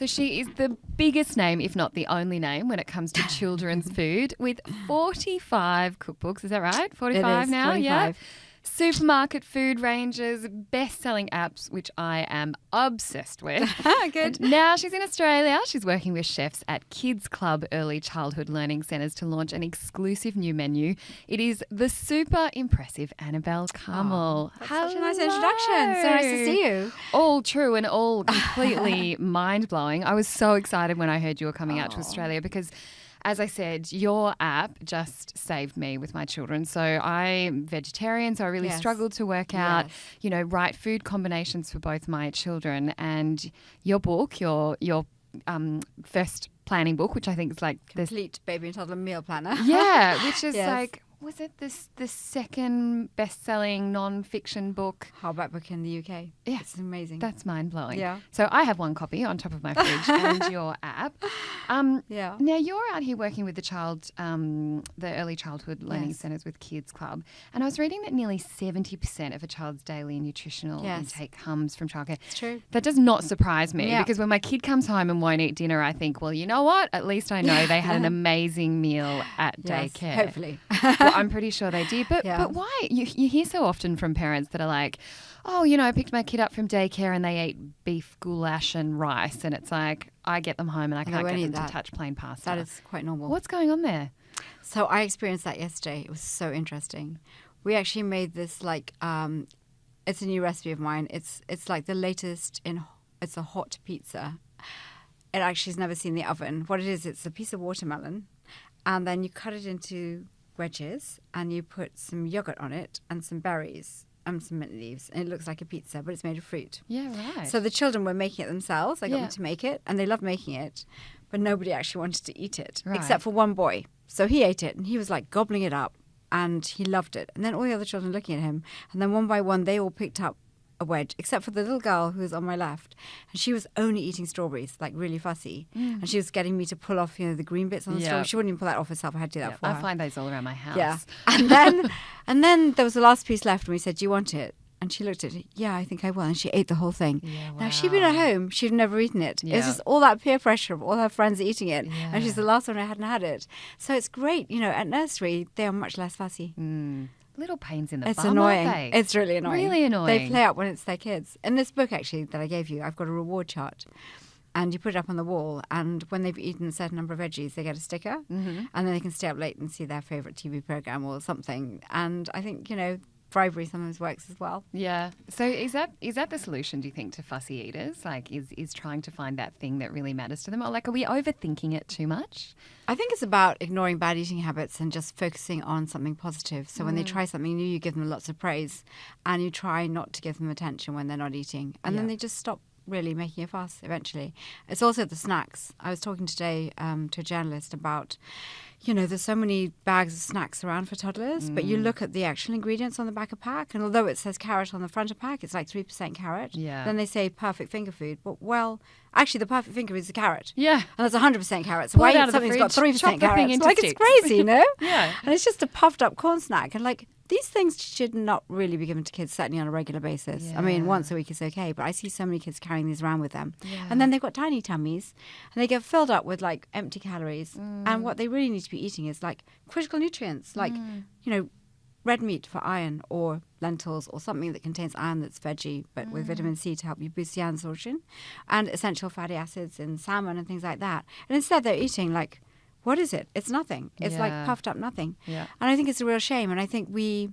So she is the biggest name, if not the only name, when it comes to children's food with 45 cookbooks. Is that right? 45 now? 45. Yeah. Supermarket food ranges, best-selling apps, which I am obsessed with. Good. And now she's in Australia. She's working with chefs at Kids Club Early Childhood Learning Centres to launch an exclusive new menu. It is the super impressive Annabel Karmel. That's such a nice introduction. So nice to see you. All true and all completely mind-blowing. I was so excited when I heard you were coming out to Australia because, as I said, your app just saved me with my children. So I'm vegetarian, so I really struggled to work out, right food combinations for both my children. And your book, your first planning book, which I think is like Complete baby and toddler meal planner. Yeah, which is like, was it the second best-selling non-fiction book? Hardback book in the UK. Yeah. It's amazing. That's mind-blowing. Yeah. So I have one copy on top of my fridge and your app. Yeah. Now, you're out here working with the early childhood learning centres with Kids Club. And I was reading that nearly 70% of a child's daily nutritional intake comes from childcare. It's true. That does not surprise me because when my kid comes home and won't eat dinner, I think, well, you know what? At least I know they had an amazing meal at daycare. Hopefully. Well, I'm pretty sure they did. But why? You hear so often from parents that are like, oh, I picked my kid up from daycare and they ate beef goulash and rice. And it's like, I get them home and I can't get them to touch plain pasta. That is quite normal. What's going on there? So I experienced that yesterday. It was so interesting. We actually made this it's a new recipe of mine. It's like the latest it's a hot pizza. It actually has never seen the oven. What it is, it's a piece of watermelon and then you cut it into wedges and you put some yogurt on it and some berries and some mint leaves and it looks like a pizza but it's made of fruit. Yeah, right. So the children were making it themselves. I got them to make it and they loved making it, but nobody actually wanted to eat it except for one boy. So he ate it and he was like gobbling it up and he loved it. And then all the other children looking at him and then one by one they all picked up a wedge except for the little girl who was on my left and she was only eating strawberries, like really fussy, and she was getting me to pull off the green bits on the strawberries. She wouldn't even pull that off herself. I had to do that for her. I find those all around my house. Yeah. And then there was the last piece left and we said, do you want it? And she looked at it, yeah, I think I will. And she ate the whole thing. Yeah, wow. Now, if she'd been at home, she'd never eaten it. Yeah. It's just all that peer pressure of all her friends eating it. Yeah. And she's the last one who hadn't had it. So it's great. At nursery, they are much less fussy. Little pains in the It's bum, annoying. aren't they? It's really annoying. Really annoying. They play up when it's their kids. In this book, actually, that I gave you, I've got a reward chart. And you put it up on the wall. And when they've eaten a certain number of veggies, they get a sticker. And then they can stay up late and see their favourite TV programme or something. And I think, bribery sometimes works as well. Yeah. So is that the solution, do you think, to fussy eaters? Like, is trying to find that thing that really matters to them? Or like, are we overthinking it too much? I think it's about ignoring bad eating habits and just focusing on something positive. So when they try something new, you give them lots of praise and you try not to give them attention when they're not eating. And then they just stop really making a fuss eventually. It's also the snacks. I was talking today to a journalist about, there's so many bags of snacks around for toddlers, but you look at the actual ingredients on the back of pack, and although it says carrot on the front of pack, it's like 3% carrot. Yeah. Then they say perfect finger food. But, actually, the perfect finger is a carrot. Yeah. And there's 100% carrots. Pull Why it out of the something's got fridge, 3% chop the thing carrots? into Like, sticks. it's crazy, Yeah. And it's just a puffed up corn snack. And like, these things should not really be given to kids, certainly on a regular basis. Yeah. I mean, once a week is okay, but I see so many kids carrying these around with them. Yeah. And then they've got tiny tummies and they get filled up with like empty calories. And what they really need to be eating is like critical nutrients, like, red meat for iron or lentils or something that contains iron that's veggie but with vitamin C to help you boost the iron absorption, and essential fatty acids in salmon and things like that. And instead they're eating like, what is it? It's nothing. It's like puffed up nothing. Yeah. And I think it's a real shame. And I think we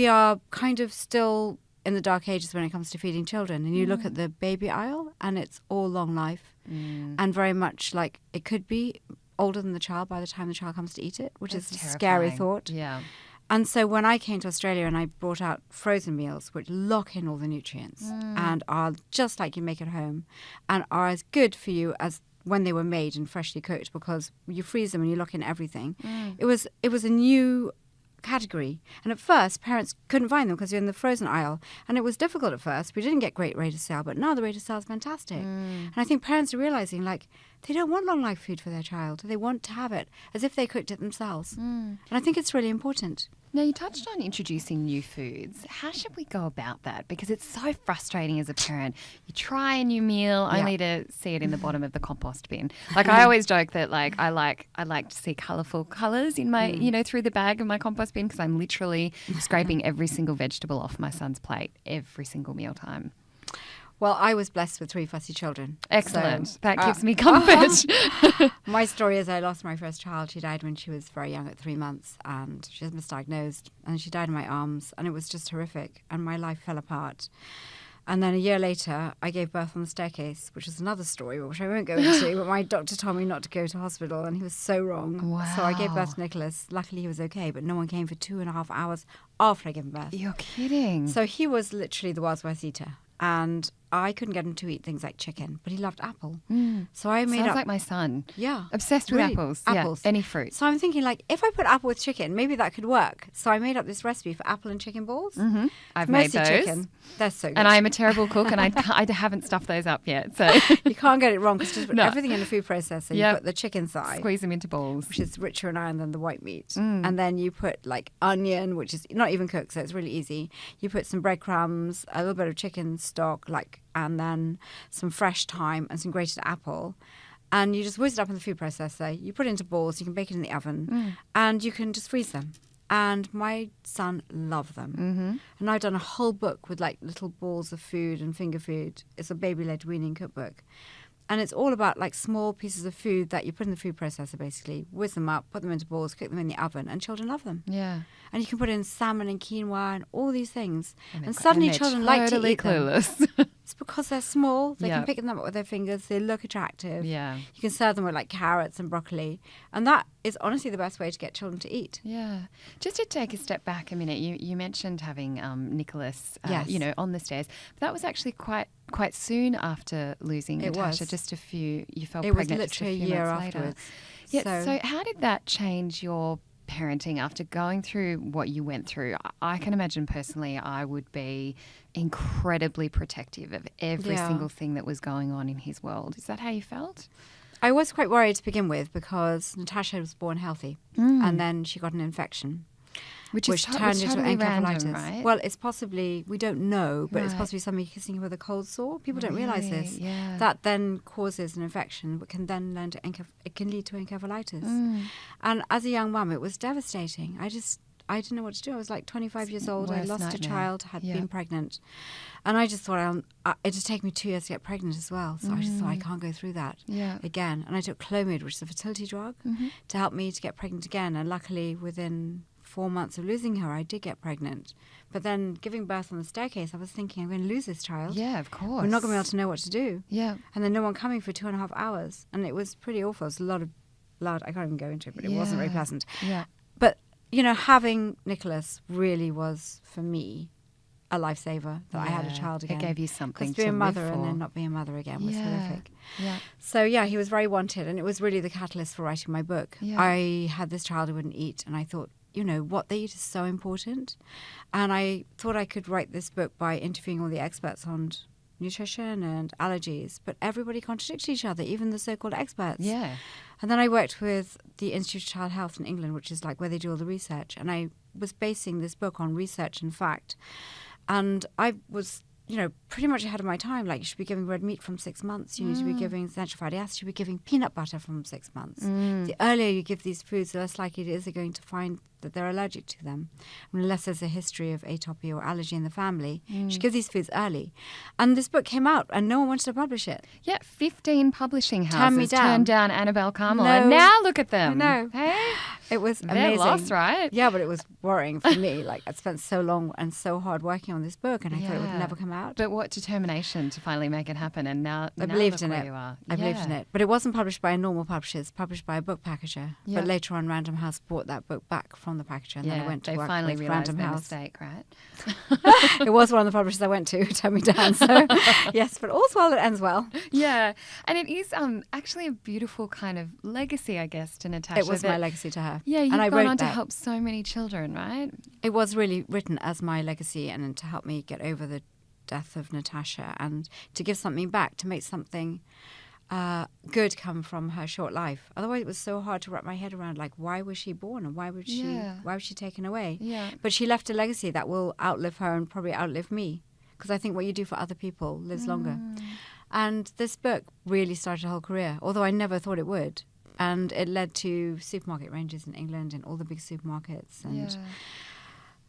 are kind of still in the dark ages when it comes to feeding children. And you look at the baby aisle and it's all long life and very much like it could be older than the child by the time the child comes to eat it, which is a scary thought. Yeah. And so when I came to Australia and I brought out frozen meals, which lock in all the nutrients and are just like you make at home and are as good for you as when they were made and freshly cooked, because you freeze them and you lock in everything. It was a new category. And at first, parents couldn't find them because you're in the frozen aisle. And it was difficult at first. We didn't get great rate of sale, but now the rate of sale is fantastic. And I think parents are realizing, like, they don't want long life food for their child. They want to have it as if they cooked it themselves. And I think it's really important. Now, you touched on introducing new foods. How should we go about that? Because it's so frustrating as a parent. You try a new meal only to see it in the bottom of the compost bin. Like, I always joke that, like, I like to see colourful colours in my, through the bag of my compost bin, because I'm literally scraping every single vegetable off my son's plate every single mealtime. Well, I was blessed with 3 fussy children. Excellent. So, that gives me comfort. My story is I lost my first child. She died when she was very young at 3 months, and she was misdiagnosed, and she died in my arms, and it was just horrific, and my life fell apart. And then a year later, I gave birth on the staircase, which is another story, which I won't go into, but my doctor told me not to go to hospital, and he was so wrong. Wow. So I gave birth to Nicholas. Luckily, he was okay, but no one came for 2.5 hours after I gave him birth. You're kidding. So he was literally the world's worst eater. And I couldn't get him to eat things like chicken, but he loved apple. So I made Sounds like my son. Yeah. Obsessed with Really, apples. apples. Yeah, any fruit. So I'm thinking, like, if I put apple with chicken, maybe that could work. So I made up this recipe for apple and chicken balls. I've made Mostly those. chicken. They're so good. And I'm a terrible cook, and I haven't stuffed those up yet. So You can't get it wrong because just put No. everything in the food processor. You put the chicken thigh, squeeze them into balls. which is richer in iron than the white meat. And then you put like onion, which is not even cooked, so it's really easy. You put some breadcrumbs, a little bit of chicken stock, and then some fresh thyme and some grated apple. And you just whiz it up in the food processor. You put it into balls. You can bake it in the oven. And you can just freeze them. And my son loved them. And I've done a whole book with like little balls of food and finger food. It's a baby-led weaning cookbook. And it's all about like small pieces of food that you put in the food processor, basically. Whiz them up, put them into balls, cook them in the oven, and children love them. Yeah. And you can put in salmon and quinoa and all these things. And suddenly children like to eat them. clueless. It's because they're small. They Yeah. can pick them up with their fingers. They look attractive. Yeah. You can serve them with like carrots and broccoli. And that is honestly the best way to get children to eat. Yeah. Just to take a step back a minute, you mentioned having Nicholas, Yes. on the stairs. But that was actually quite quite soon after losing It Natasha. was. You felt It was pregnant just a literally a few year months later. afterwards. Yeah. So how did that change your parenting after going through what you went through? I can imagine personally I would be incredibly protective of every Yeah. single thing that was going on in his world. Is that how you felt? I was quite worried to begin with because Natasha was born healthy and then she got an infection. Which turned into totally encephalitis. random, right? Well, it's possibly, we don't know, but it's Right. possibly somebody kissing her with a cold sore. People don't realise this. Yeah. That then causes an infection, but can then it can lead to encephalitis. And as a young mum, it was devastating. I didn't know what to do. I was like 25 years old. I Worst lost a nightmare. child, had Yeah. been pregnant. And I just thought, it just take me 2 years to get pregnant as well. So I just thought, I can't go through that Yeah. again. And I took Clomid, which is a fertility drug, to help me to get pregnant again. And luckily, within 4 months of losing her, I did get pregnant. But then giving birth on the staircase, I was thinking, I'm going to lose this child. Yeah, of course. We're not going to be able to know what to do. Yeah. And then no one coming for 2.5 hours. And it was pretty awful. It was a lot of blood. I can't even go into it, but it wasn't very pleasant. Yeah. But, having Nicholas really was, for me, a lifesaver that I had a child again. It gave you something Because to being a live mother for. and then not being a mother again was horrific. Yeah. So, he was very wanted, and it was really the catalyst for writing my book. Yeah. I had this child who wouldn't eat, and I thought, what they eat is so important. And I thought I could write this book by interviewing all the experts on nutrition and allergies, but everybody contradicted each other, even the so-called experts. Yeah. And then I worked with the Institute of Child Health in England, which is like where they do all the research, and I was basing this book on research and fact. And I was, pretty much ahead of my time. Like, you should be giving red meat from 6 months. You need to be giving essential fatty acids. You should be giving peanut butter from 6 months. The earlier you give these foods, the less likely it is they're going to find that they're allergic to them. Unless there's a history of atopy or allergy in the family. You should give these foods early. And this book came out and no one wanted to publish it. Yeah, 15 publishing houses Turned me down. turned down Annabel Karmel. No. And now look at them. I know. Hey? It was They're amazing. lost, right? Yeah, but it was worrying for me. Like, I'd spent so long and so hard working on this book, and I thought it would Yeah. never come out. But what determination to finally make it happen. And now I believed look in where it. you are. I believed in Yeah. it. But it wasn't published by a normal publisher. It's published by a book packager. Yeah. But later on, Random House bought that book back from the packager, and then I went to they work finally with realised Random their House. mistake, right? It was one of the publishers I went to who turned me down. So, yes, but all's well that ends well. Yeah. And it is actually a beautiful kind of legacy, I guess, to Natasha. It was that- my legacy to her. Yeah, you've and I gone wrote on to that. help so many children, right? It was really written as my legacy and to help me get over the death of Natasha and to give something back, to make something good come from her short life. Otherwise, it was so hard to wrap my head around, like, why was she born and why was she taken away? Yeah. But she left a legacy that will outlive her and probably outlive me, because I think what you do for other people lives longer. And this book really started a whole career, although I never thought it would. And it led to supermarket ranges in England and all the big supermarkets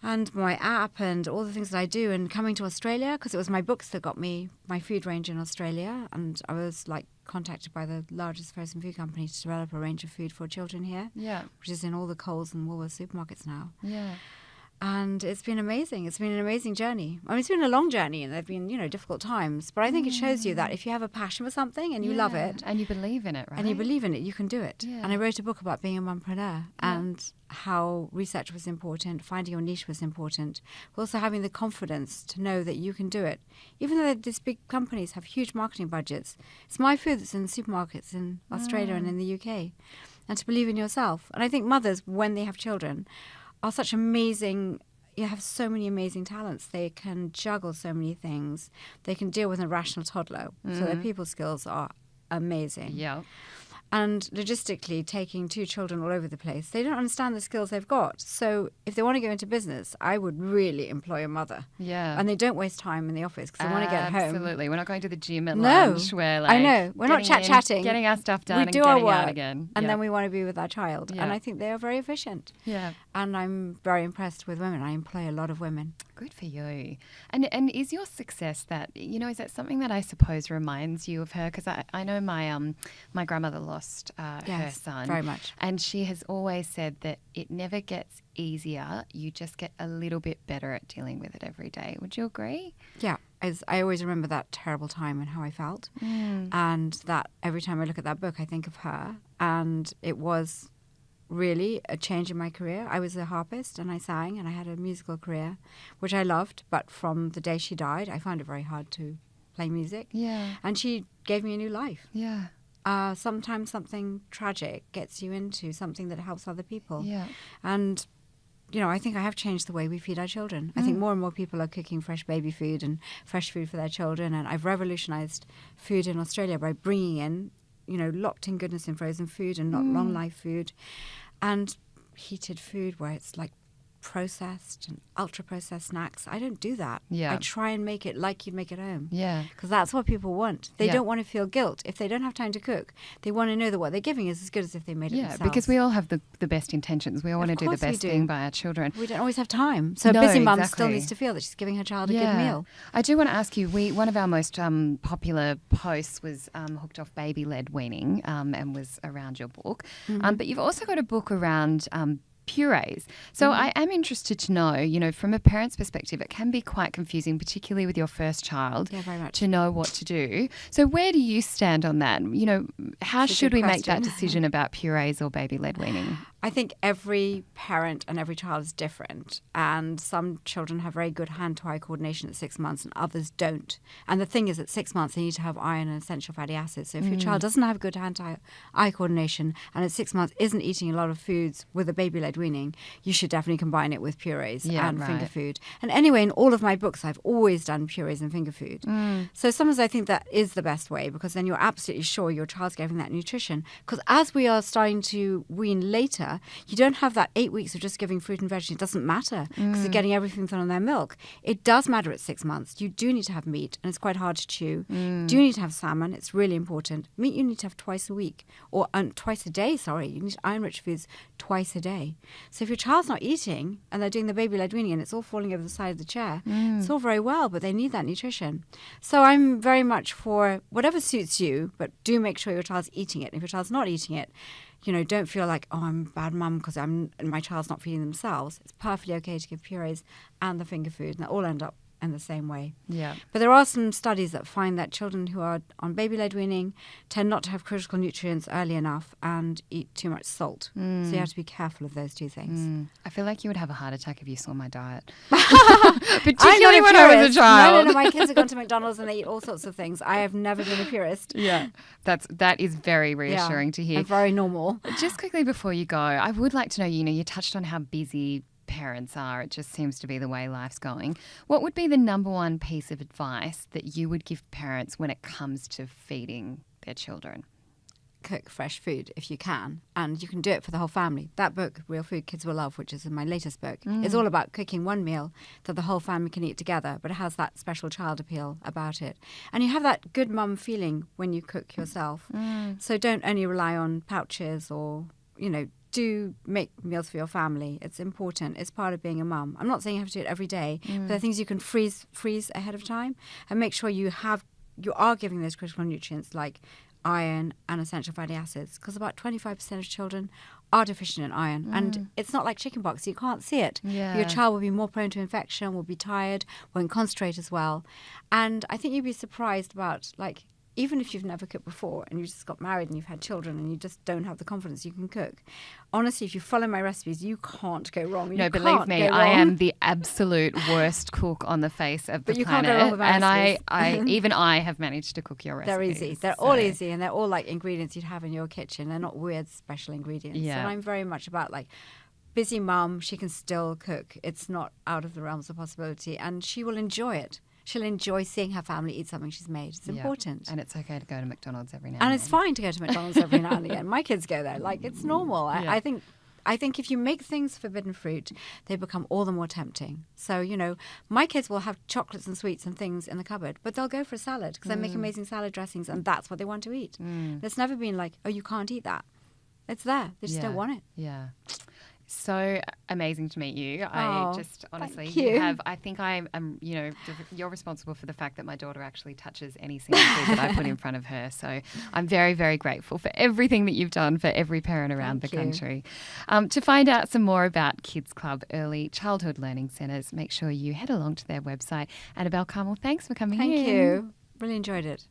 and my app and all the things that I do, and coming to Australia, because it was my books that got me my food range in Australia. And I was like contacted by the largest frozen food company to develop a range of food for children here, which is in all the Coles and Woolworths supermarkets now. Yeah. And it's been amazing. It's been an amazing journey. I mean, it's been a long journey and there have been, difficult times. But I think it shows you that if you have a passion for something and you love it. And you believe in it, right? And you believe in it, you can do it. Yeah. And I wrote a book about being a mompreneur and how research was important, finding your niche was important, but also having the confidence to know that you can do it. Even though these big companies have huge marketing budgets, it's my food that's in supermarkets in Australia and in the UK. And to believe in yourself. And I think mothers, when they have children, are such amazing, you have so many amazing talents. They can juggle so many things. They can deal with an irrational toddler. So their people skills are amazing. Yeah. And logistically, taking 2 children all over the place, they don't understand the skills they've got. So if they want to go into business, I would really employ a mother. Yeah. And they don't waste time in the office because they want to get home. Absolutely. We're not going to the gym at lunch. We're like, I know. We're not chatting. Getting our stuff done we and do getting our work, out again. and then we want to be with our child. Yeah. And I think they are very efficient. Yeah. And I'm very impressed with women. I employ a lot of women. Good for you. And is your success that, is that something that I suppose reminds you of her? Because I know my grandmother lost her son. Very much. And she has always said that it never gets easier. You just get a little bit better at dealing with it every day. Would you agree? Yeah. I always remember that terrible time and how I felt. And that every time I look at that book, I think of her. And it was really a change in my career. I was a harpist and I sang and I had a musical career, which I loved. But from the day she died, I found it very hard to play music. Yeah. And she gave me a new life. Yeah. Sometimes something tragic gets you into something that helps other people. Yeah. And, I think I have changed the way we feed our children. I think more and more people are cooking fresh baby food and fresh food for their children. And I've revolutionized food in Australia by bringing in locked in goodness in frozen food and not long life food and heated food where it's like processed and ultra processed snacks. I don't do that. Yeah. I try and make it like you'd make it home. Yeah. Because that's what people want. They don't want to feel guilt. If they don't have time to cook, they want to know that what they're giving is as good as if they made it themselves. Yeah, because we all have the best intentions. We all want to do the best thing by our children. We don't always have time. So a busy mum still needs to feel that she's giving her child a good meal. I do want to ask you, one of our most popular posts was Hooked Off Baby-Led Weaning and was around your book. But you've also got a book around purees. So I am interested to know, from a parent's perspective, it can be quite confusing, particularly with your first child, very much. to know what to do. So where do you stand on that? How should we make that decision about purees or baby-led weaning? I think every parent and every child is different, and some children have very good hand-to-eye coordination at 6 months and others don't. And the thing is, at 6 months, they need to have iron and essential fatty acids. So if your child doesn't have good hand-to-eye coordination and at 6 months isn't eating a lot of foods with a baby-led weaning, you should definitely combine it with purees and finger food. And anyway, in all of my books, I've always done purees and finger food. So sometimes I think that is the best way, because then you're absolutely sure your child's getting that nutrition. Because as we are starting to wean later, you don't have that 8 weeks of just giving fruit and vegetables. It doesn't matter because they're getting everything from their milk. It does matter at 6 months. You do need to have meat, and it's quite hard to chew. You do need to have salmon. It's really important. Meat you need to have twice a week, or twice a day, sorry. You need iron-rich foods twice a day. So if your child's not eating and they're doing the baby-led weaning and it's all falling over the side of the chair, it's all very well, but they need that nutrition. So I'm very much for whatever suits you, but do make sure your child's eating it. If your child's not eating it, don't feel like, I'm a bad mum because my child's not feeding themselves. It's perfectly okay to give purees and the finger food, and they all end up in the same way. Yeah. But there are some studies that find that children who are on baby-led weaning tend not to have critical nutrients early enough and eat too much salt. So you have to be careful of those two things. I feel like you would have a heart attack if you saw my diet. Particularly when I was a child. No, my kids have gone to McDonald's and they eat all sorts of things. I have never been a purist. Yeah. That is very reassuring to hear. And very normal. Just quickly before you go, I would like to know, you touched on how busy parents are. It just seems to be the way life's going. What would be the number one piece of advice that you would give parents when it comes to feeding their children? Cook fresh food if you can, and you can do it for the whole family. That book, Real Food Kids Will Love, which is my latest book, is all about cooking one meal that the whole family can eat together, but it has that special child appeal about it. And you have that good mum feeling when you cook yourself. So don't only rely on pouches or, do make meals for your family. It's important. It's part of being a mum. I'm not saying you have to do it every day, but there are things you can freeze ahead of time and make sure you are giving those critical nutrients like iron and essential fatty acids, because about 25% of children are deficient in iron. And it's not like chickenpox. You can't see it. Yeah. Your child will be more prone to infection, will be tired, won't concentrate as well. And I think you'd be surprised about, even if you've never cooked before and you just got married and you've had children and you just don't have the confidence you can cook, honestly, if you follow my recipes, you can't go wrong. No, believe me, I am the absolute worst cook on the face of the But you planet. can't go wrong with my and even I have managed to cook your recipes. They're easy. They're all easy, and they're all like ingredients you'd have in your kitchen. They're not weird special ingredients. Yeah. And I'm very much about busy mum, she can still cook. It's not out of the realms of possibility, and she will enjoy it. She'll enjoy seeing her family eat something she's made. It's important. And it's okay to go to McDonald's every now and And then. it's fine to go to McDonald's every now and again. My kids go there. It's normal. Yeah. I think if you make things forbidden fruit, they become all the more tempting. So, my kids will have chocolates and sweets and things in the cupboard, but they'll go for a salad because I make amazing salad dressings and that's what they want to eat. It's never been you can't eat that. It's there. They just don't want it. Yeah. So amazing to meet you. I just honestly, thank you. I think I am, you're responsible for the fact that my daughter actually touches any single food that I put in front of her. So I'm very, very grateful for everything that you've done for every parent around the country. To find out some more about Kids Club Early Childhood Learning Centres, make sure you head along to their website. Annabel Karmel, thanks for coming in. Thank you. Really enjoyed it.